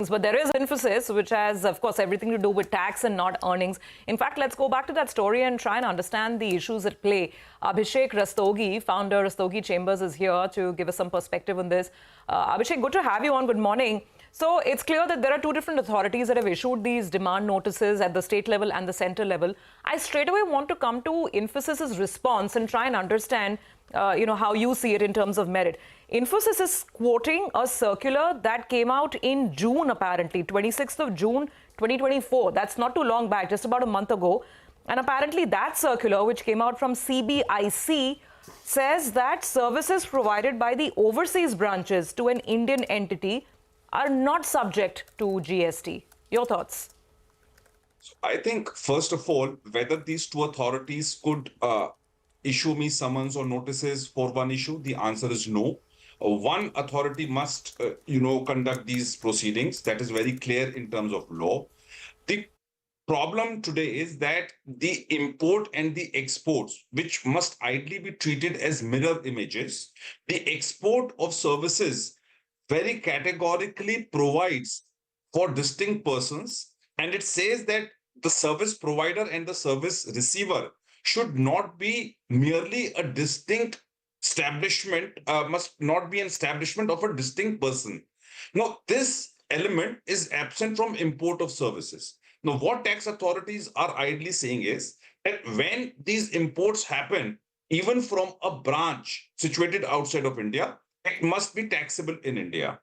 But there is Infosys, which has, of course, everything to do with tax and not earnings. In fact, let's go back to that story and try and understand the issues at play. Abhishek Rastogi, founder Rastogi Chambers, is here to give us some perspective on this. Abhishek, good to have you on. Good morning. So it's clear that there are two different authorities that have issued these demand notices at the state level and the centre level. I straight away want to come to Infosys's response and try and understand how you see it in terms of merit. Infosys is quoting a circular that came out in June, apparently, 26th of June, 2024. That's not too long back, just about a month ago. And apparently that circular, which came out from CBIC, says that services provided by the overseas branches to an Indian entity are not subject to GST. Your thoughts? I think, first of all, whether these two authorities could issue me summons or notices for one issue, the answer is no. One authority must, conduct these proceedings. That is very clear in terms of law. The problem today is that the import and the exports, which must ideally be treated as mirror images, the export of services very categorically provides for distinct persons, and it says that the service provider and the service receiver should not be merely a distinct establishment, must not be an establishment of a distinct person. Now, this element is absent from import of services. Now, what tax authorities are ideally saying is that when these imports happen, even from a branch situated outside of India, it must be taxable in India,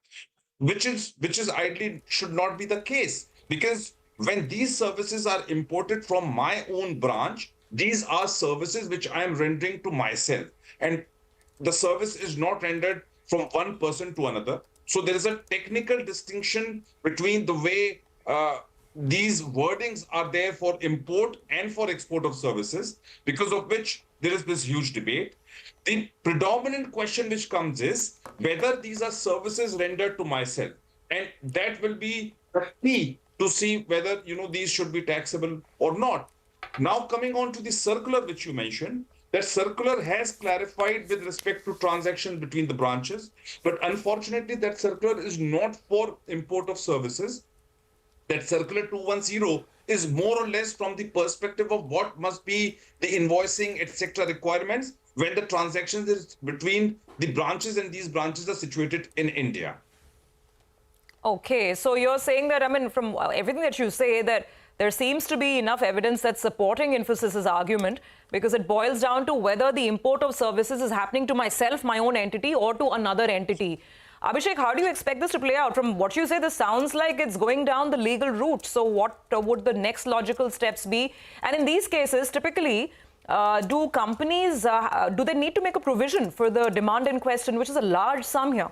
which is ideally should not be the case, because when these services are imported from my own branch, these are services which I am rendering to myself, and the service is not rendered from one person to another. So there is a technical distinction between the way these wordings are there for import and for export of services, because of which there is this huge debate. The predominant question which comes is whether these are services rendered to myself, and that will be the key to see whether these should be taxable or not. Now, coming on to the circular which you mentioned, that circular has clarified with respect to transactions between the branches, but unfortunately that circular is not for import of services. That circular 210 is more or less from the perspective of what must be the invoicing, etc. requirements when the transactions is between the branches, and these branches are situated in India. Okay, so you're saying that, from everything that you say, that there seems to be enough evidence that's supporting Infosys's argument, because it boils down to whether the import of services is happening to myself, my own entity, or to another entity. Abhishek, how do you expect this to play out? From what you say, this sounds like it's going down the legal route. So what would the next logical steps be? And in these cases, typically, do companies, do they need to make a provision for the demand in question, which is a large sum here?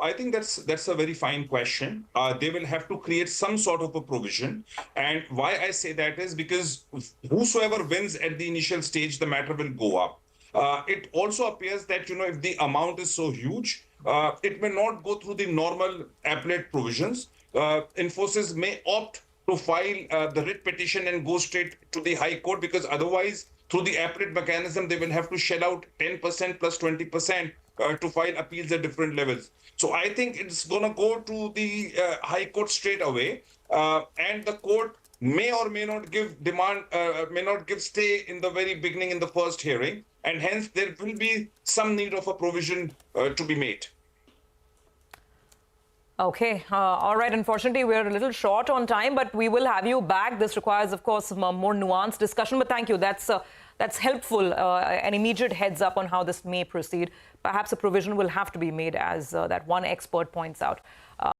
I think that's a very fine question. They will have to create some sort of a provision. And why I say that is because whosoever wins at the initial stage, the matter will go up. It also appears that, if the amount is so huge, it may not go through the normal appellate provisions. Infosys may opt to file the writ petition and go straight to the High Court, because otherwise, through the appellate mechanism, they will have to shell out 10% plus 20% to file appeals at different levels. So I think it's going to go to the High Court straight away, and the court may or may not give stay in the very beginning in the first hearing, and hence there will be some need of a provision to be made. Okay. All right. Unfortunately, we're a little short on time, but we will have you back. This requires, of course, a more nuanced discussion. But thank you. That's helpful. An immediate heads up on how this may proceed. Perhaps a provision will have to be made, as that one expert points out.